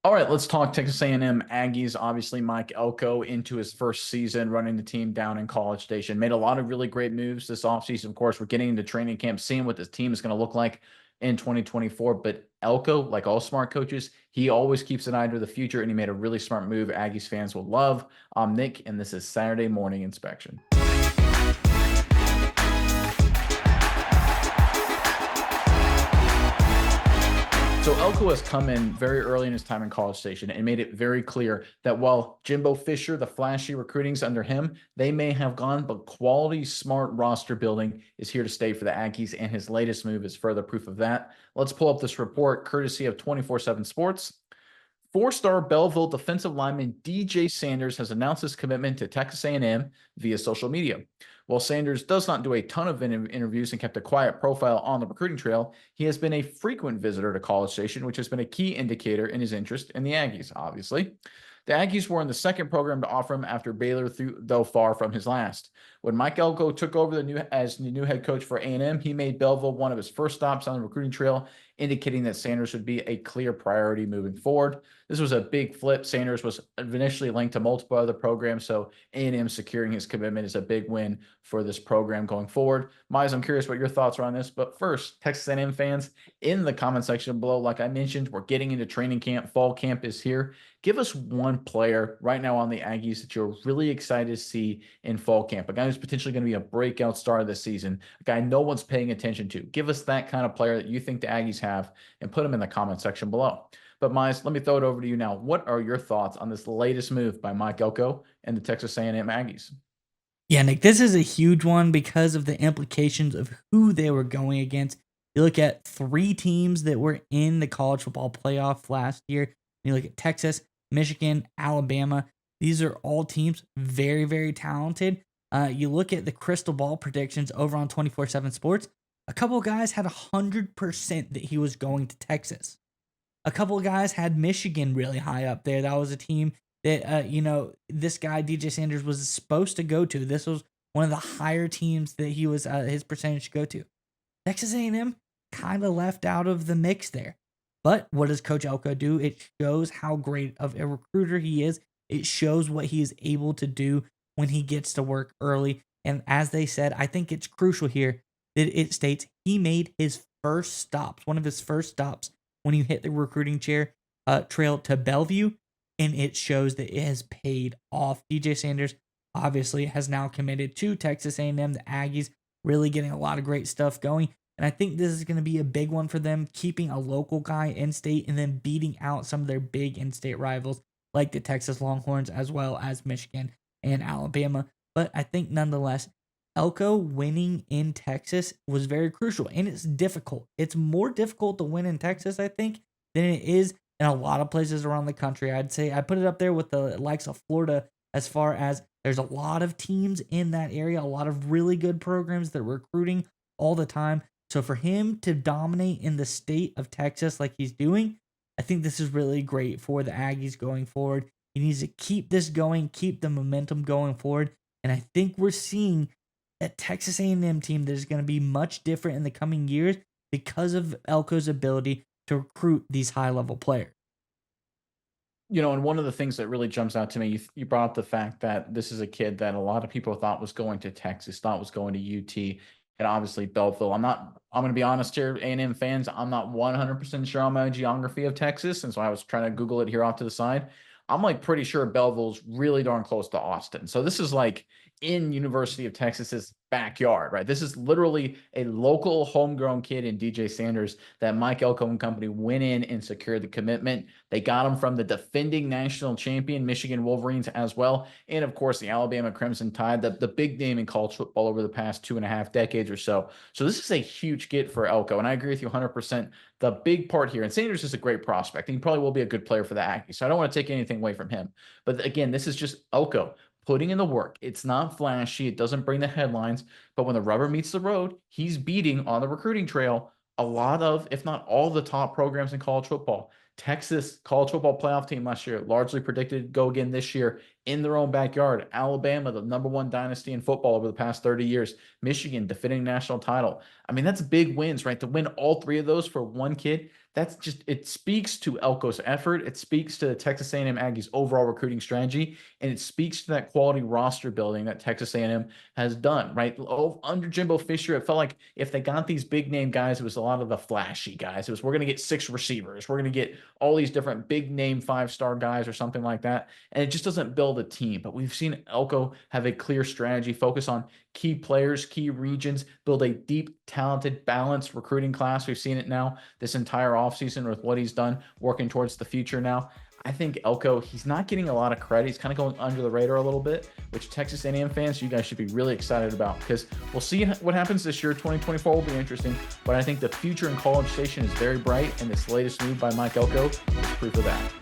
All right, let's talk Texas A&M Aggies. Obviously, Mike Elko into his first season running the team down in College Station. Made a lot of really great moves this offseason. Of course, we're getting into training camp, seeing what this team is going to look like in 2024. But Elko, like all smart coaches, he always keeps an eye to the future, and he made a really smart move Aggies fans will love. I'm Nick, and this is Saturday Morning Inspection. So Elko has come in very early in his time in College Station and made it very clear that while Jimbo Fisher, the flashy recruiting's under him, they may have gone, but quality, smart roster building is here to stay for the Aggies, and his latest move is further proof of that. Let's pull up this report courtesy of 24/7 Sports. Four-star Belleville defensive lineman DJ Sanders has announced his commitment to Texas A&M via social media. While Sanders does not do a ton of interviews and kept a quiet profile on the recruiting trail, he has been a frequent visitor to College Station, which has been a key indicator in his interest in the Aggies, obviously. The Aggies were in the second program to offer him after Baylor, though far from his last. When Mike Elko took over as the new head coach for A&M, he made Belleville one of his first stops on the recruiting trail, indicating that Sanders would be a clear priority moving forward. This was a big flip. Sanders was initially linked to multiple other programs, so A&M securing his commitment is a big win for this program going forward. Miles, I'm curious what your thoughts are on this, but first, Texas A&M fans, in the comment section below, like I mentioned, we're getting into training camp. Fall camp is here. Give us one player right now on the Aggies that you're really excited to see in fall camp, a guy who's potentially going to be a breakout star this season, a guy no one's paying attention to. Give us that kind of player that you think the Aggies have and put him in the comment section below. But Miles, let me throw it over to you now. What are your thoughts on this latest move by Mike Elko and the Texas A&M Aggies? Yeah, Nick, this is a huge one because of the implications of who they were going against. You look at three teams that were in the college football playoff last year. You look at Texas, Michigan, Alabama. These are all teams very, very talented. You look at the crystal ball predictions over on 24/7 Sports. A couple of guys had 100% that he was going to Texas. A couple of guys had Michigan really high up there. That was a team that this guy DJ Sanders was supposed to go to. This was one of the higher teams that he was his percentage to go to. Texas A&M kind of left out of the mix there. But what does Coach Elko do? It shows how great of a recruiter he is. It shows what he is able to do when he gets to work early. And as they said, I think it's crucial here that it states he made his first stops, one of his first stops when you hit the recruiting trail to Bellevue, and it shows that it has paid off. DJ Sanders obviously has now committed to Texas A&M. The Aggies really getting a lot of great stuff going, and I think this is going to be a big one for them, keeping a local guy in state and then beating out some of their big in-state rivals like the Texas Longhorns as well as Michigan and Alabama. But I think nonetheless, Elko winning in Texas was very crucial, and it's difficult. It's more difficult to win in Texas, I think, than it is in a lot of places around the country. I'd say I put it up there with the likes of Florida as far as there's a lot of teams in that area, a lot of really good programs that are recruiting all the time. So for him to dominate in the state of Texas like he's doing, I think this is really great for the Aggies going forward. He needs to keep this going, keep the momentum going forward, and I think we're seeing a Texas A&M team that is going to be much different in the coming years because of Elko's ability to recruit these high-level players. And one of the things that really jumps out to me, you brought up the fact that this is a kid that a lot of people thought was going to Texas, thought was going to UT, and obviously Belleville. I'm going to be honest here, A&M fans, I'm not 100% sure on my geography of Texas, and so I was trying to Google it here off to the side. I'm like pretty sure Belleville's really darn close to Austin. So this is like in University of Texas's backyard, right? This is literally a local homegrown kid in DJ Sanders that Mike Elko and company went in and secured the commitment. They got him from the defending national champion Michigan Wolverines as well, and of course the Alabama Crimson Tide, the big name in college football over the past 2.5 decades or so. So this is a huge get for Elko, and I agree with you 100%. The big part here, and Sanders is a great prospect, and he probably will be a good player for the Aggies, so I don't want to take anything away from him. But again, this is just Elko putting in the work. It's not flashy. It doesn't bring the headlines. But when the rubber meets the road, he's beating on the recruiting trail a lot of, if not all, the top programs in college football. Texas college football playoff team last year largely predicted to go again this year. in their own backyard. Alabama, the #1 dynasty in football over the past 30 years. Michigan, defending national title. I mean, that's big wins, right? To win all three of those for one kid, that's just, it speaks to Elko's effort. It speaks to the Texas A&M Aggies overall recruiting strategy, and it speaks to that quality roster building that Texas A&M has done, right? Under Jimbo Fisher, it felt like if they got these big name guys, it was a lot of the flashy guys. It was, we're going to get 6 receivers. We're going to get all these different big name 5-star guys or something like that. And it just doesn't build a team. But we've seen Elko have a clear strategy, focus on key players, key regions, build a deep, talented, balanced recruiting class. We've seen it now this entire offseason with what he's done, working towards the future now. I think Elko, he's not getting a lot of credit. He's kind of going under the radar a little bit, which Texas A&M fans, you guys should be really excited about, because we'll see what happens this year. 2024 will be interesting, but I think the future in College Station is very bright, and this latest move by Mike Elko is proof of that.